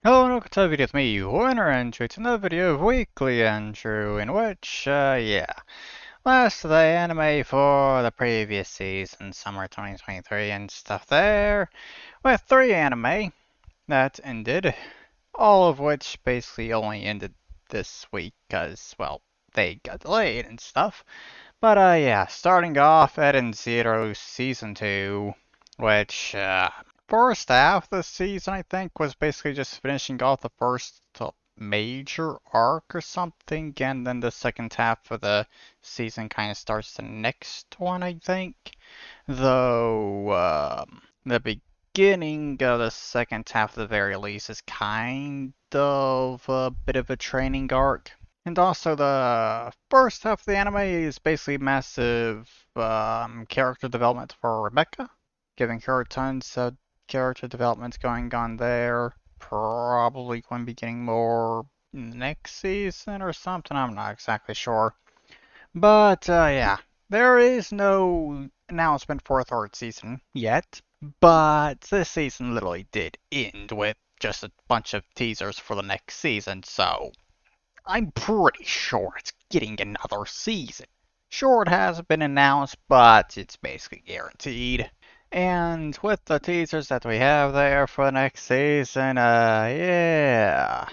Hello and welcome to a video with me, Winner Andrew. It's another video of Weekly Andrew, in which, last of the anime for the previous season, summer 2023 and stuff there, with 3 anime that ended, all of which basically only ended this week, because, well, they got delayed and stuff. But, starting off Eden Zero Season 2, which, first half of the season, I think, was basically just finishing off the first major arc or something, and then the second half of the season kind of starts the next one, I think. Though, the beginning of the second half, at the very least, is kind of a bit of a training arc. And also, the first half of the anime is basically massive character development for Rebecca, giving her tons of character development going on there. Probably going to be getting more next season or something. I'm not exactly sure. But there is no announcement for a third season yet. But this season literally did end with just a bunch of teasers for the next season, so I'm pretty sure it's getting another season. Sure, it hasn't been announced, but it's basically guaranteed. And with the teasers that we have there for the next season, I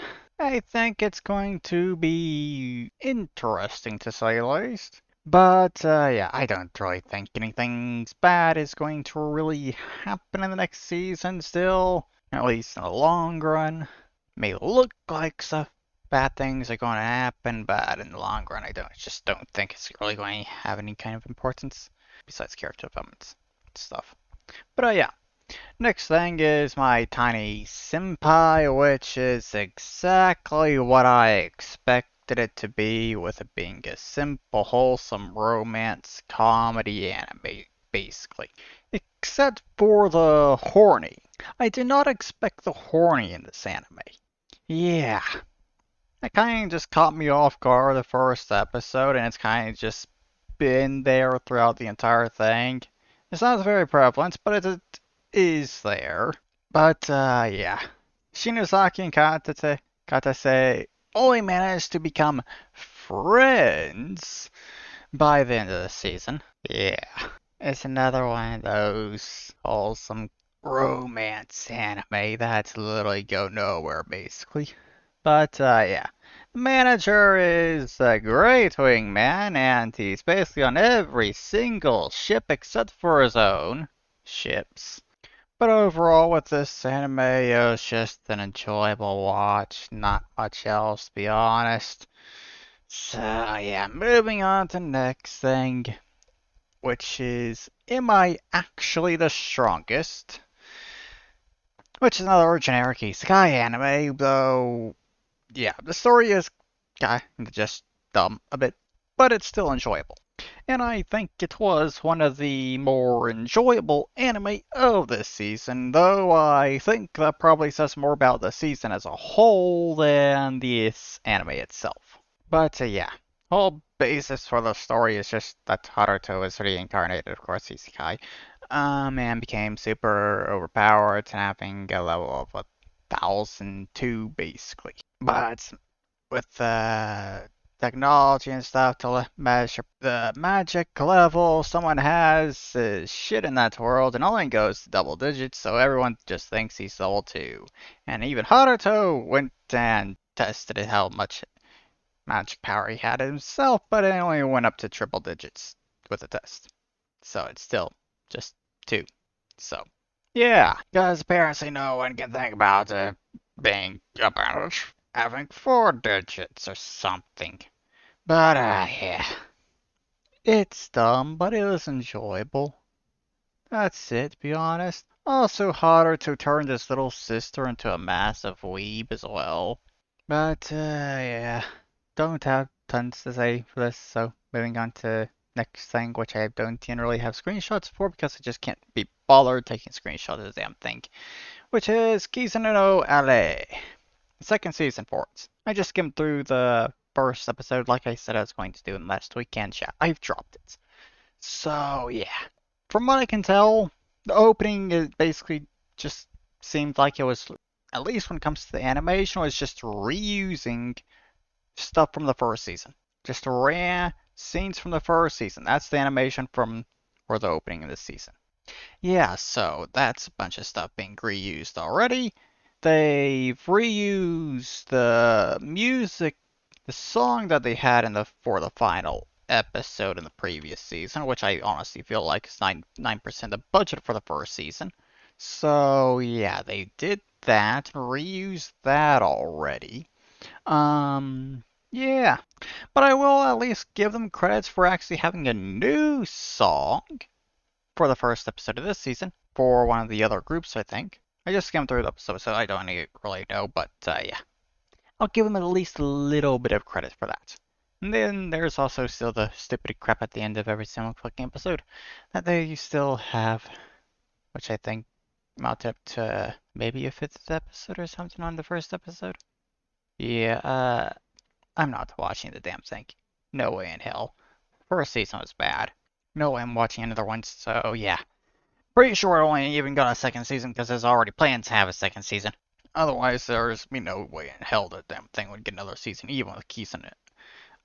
think it's going to be interesting to say the least. But, I don't really think anything bad is going to really happen in the next season still. At least in the long run. May look like stuff bad things are going to happen, but in the long run, just don't think it's really going to have any kind of importance besides character developments and stuff. But next thing is my Tiny Senpai, which is exactly what I expected it to be, with it being a simple, wholesome romance comedy anime, basically. Except for the horny. I did not expect the horny in this anime. Yeah, it kind of just caught me off guard the first episode, and it's kind of just been there throughout the entire thing. It's not very prevalent, but it is there. But, Shinozaki and Katase only managed to become friends by the end of the season. Yeah, it's another one of those wholesome romance anime that's literally go nowhere, basically. But, the manager is a great wingman, and he's basically on every single ship except for his own ships. But overall, with this anime, it was just an enjoyable watch, not much else, to be honest. So, moving on to the next thing, which is, am I actually the strongest? Which is another generic isekai anime, though the story is kind of just dumb a bit, but it's still enjoyable. And I think it was one of the more enjoyable anime of this season, though I think that probably says more about the season as a whole than this anime itself. But whole basis for the story is just that Haruto is reincarnated, of course, Isekai, and became super overpowered, having a level of 1,002 basically. But with technology and stuff to measure the magic level someone has is shit in that world, and only goes to double digits, so everyone just thinks he's level 2. And even Haruto went and tested how much magic power he had himself, but it only went up to triple digits with the test. So it's still just 2. So, because apparently no one can think about being about having 4 digits or something. But, it's dumb, but it was enjoyable. That's it, to be honest. Also harder to turn his little sister into a massive weeb as well. But, don't have tons to say for this, so moving on to next thing, which I don't generally have screenshots for because I just can't be bothered taking screenshots of the damn thing, which is Kizuna no Allele, the second season for it. I just skimmed through the first episode like I said I was going to do in last weekend chat. I've dropped it. So, from what I can tell, the opening is basically just seemed like it was at least when it comes to the animation, was just reusing stuff from the first season. Just ran scenes from the first season. That's the animation from for the opening of this season. Yeah, so that's a bunch of stuff being reused already. They've reused the music, the song that they had in the for the final episode in the previous season, which I honestly feel like is 9% the budget for the first season. So yeah, they did that and reused that already. Yeah, but I will at least give them credits for actually having a new song for the first episode of this season for one of the other groups, I think. I just skimmed through the episode, so I don't really know, but yeah. I'll give them at least a little bit of credit for that. And then there's also still the stupid crap at the end of every single fucking episode that they still have, which I think amounted up to maybe a fifth episode or something on the first episode. Yeah, I'm not watching the damn thing. No way in hell. First season was bad. No way I'm watching another one, so yeah. Pretty sure it only even got a second season because there's already plans to have a second season. Otherwise, there's no way in hell that damn thing would get another season, even with Kizuna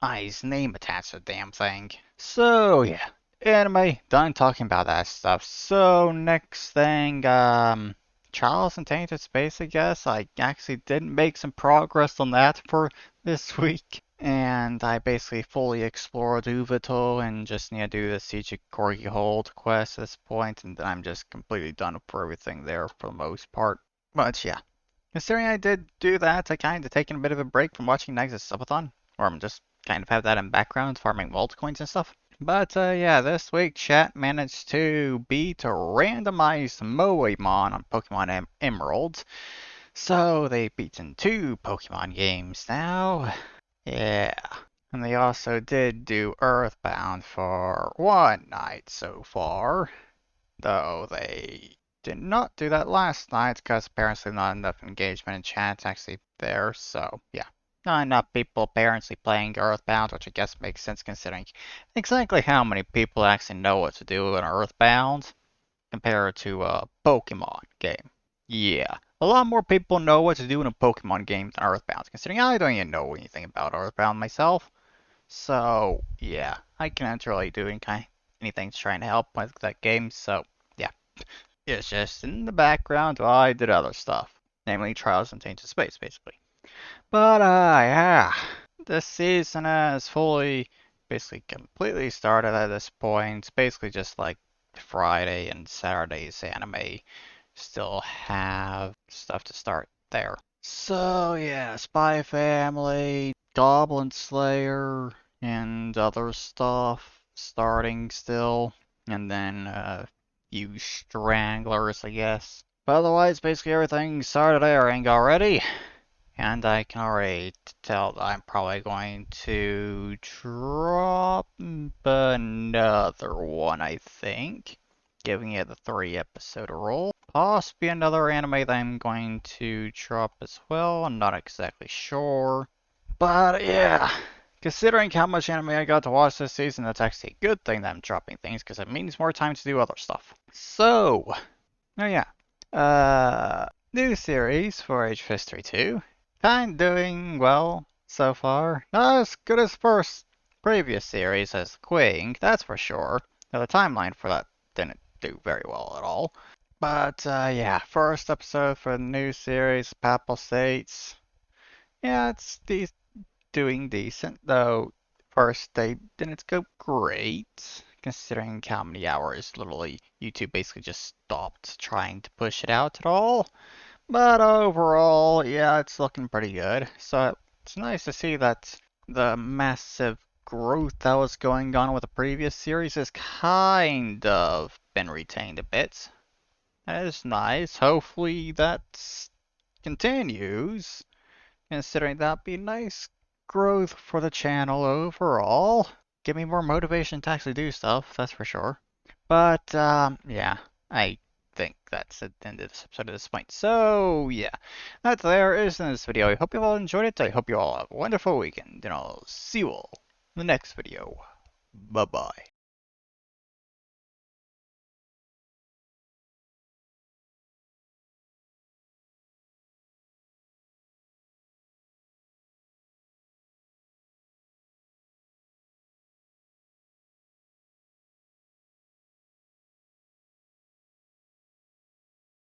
I's name attached to the damn thing. So, yeah. Anime, done talking about that stuff. So, next thing, Trials and Tainted Space, I guess. I actually did make some progress on that for this week. And I basically fully explored Uvato and just need to do the Siege of Corgi Hold quest at this point, and then I'm just completely done for everything there for the most part. But yeah, considering I did do that, I kind of taken a bit of a break from watching Nagzz Subathon, or I'm just kind of have that in background, farming vault coins and stuff. But yeah, this week chat managed to beat a randomized Moemon on Pokemon Emerald. So they've beaten 2 Pokemon games now. Yeah. And they also did do Earthbound for one night so far. Though they did not do that last night because apparently not enough engagement in chat actually there. So yeah. Not enough people apparently playing Earthbound, which I guess makes sense considering exactly how many people actually know what to do in Earthbound compared to a Pokemon game. Yeah, a lot more people know what to do in a Pokemon game than Earthbound, considering I don't even know anything about Earthbound myself. So, yeah, I can't really do anything trying to help with that game, so, yeah. It's just in the background while I did other stuff, namely Trials and Tainted Space, basically. But, yeah, this season has basically completely started at this point. It's basically just like Friday and Saturday's anime still have stuff to start there. So yeah, Spy Family, Goblin Slayer, and other stuff starting still. And then a few Stranglers, I guess. But otherwise, basically everything started airing already. And I can already tell that I'm probably going to drop another one, I think. Giving it the 3 episode roll. Possibly another anime that I'm going to drop as well. I'm not exactly sure. But yeah, considering how much anime I got to watch this season, that's actually a good thing that I'm dropping things because it means more time to do other stuff. So, oh yeah. New series for Age of History 2. Kind of doing well so far. Not as good as previous series as Queen, that's for sure. Now, the timeline for that didn't do very well at all. But yeah, first episode for the new series, Papal States. Yeah, it's doing decent, though first they didn't go great, considering how many hours literally YouTube basically just stopped trying to push it out at all. But overall, yeah, it's looking pretty good. So it's nice to see that the massive growth that was going on with the previous series has kind of been retained a bit. That is nice. Hopefully that continues, considering that'd be nice growth for the channel overall. Give me more motivation to actually do stuff, that's for sure. But, yeah, I think that's the end of this episode at this point. So, yeah, that there is in this video. I hope you all enjoyed it. I hope you all have a wonderful weekend, and I'll see you all in the next video. Bye-bye.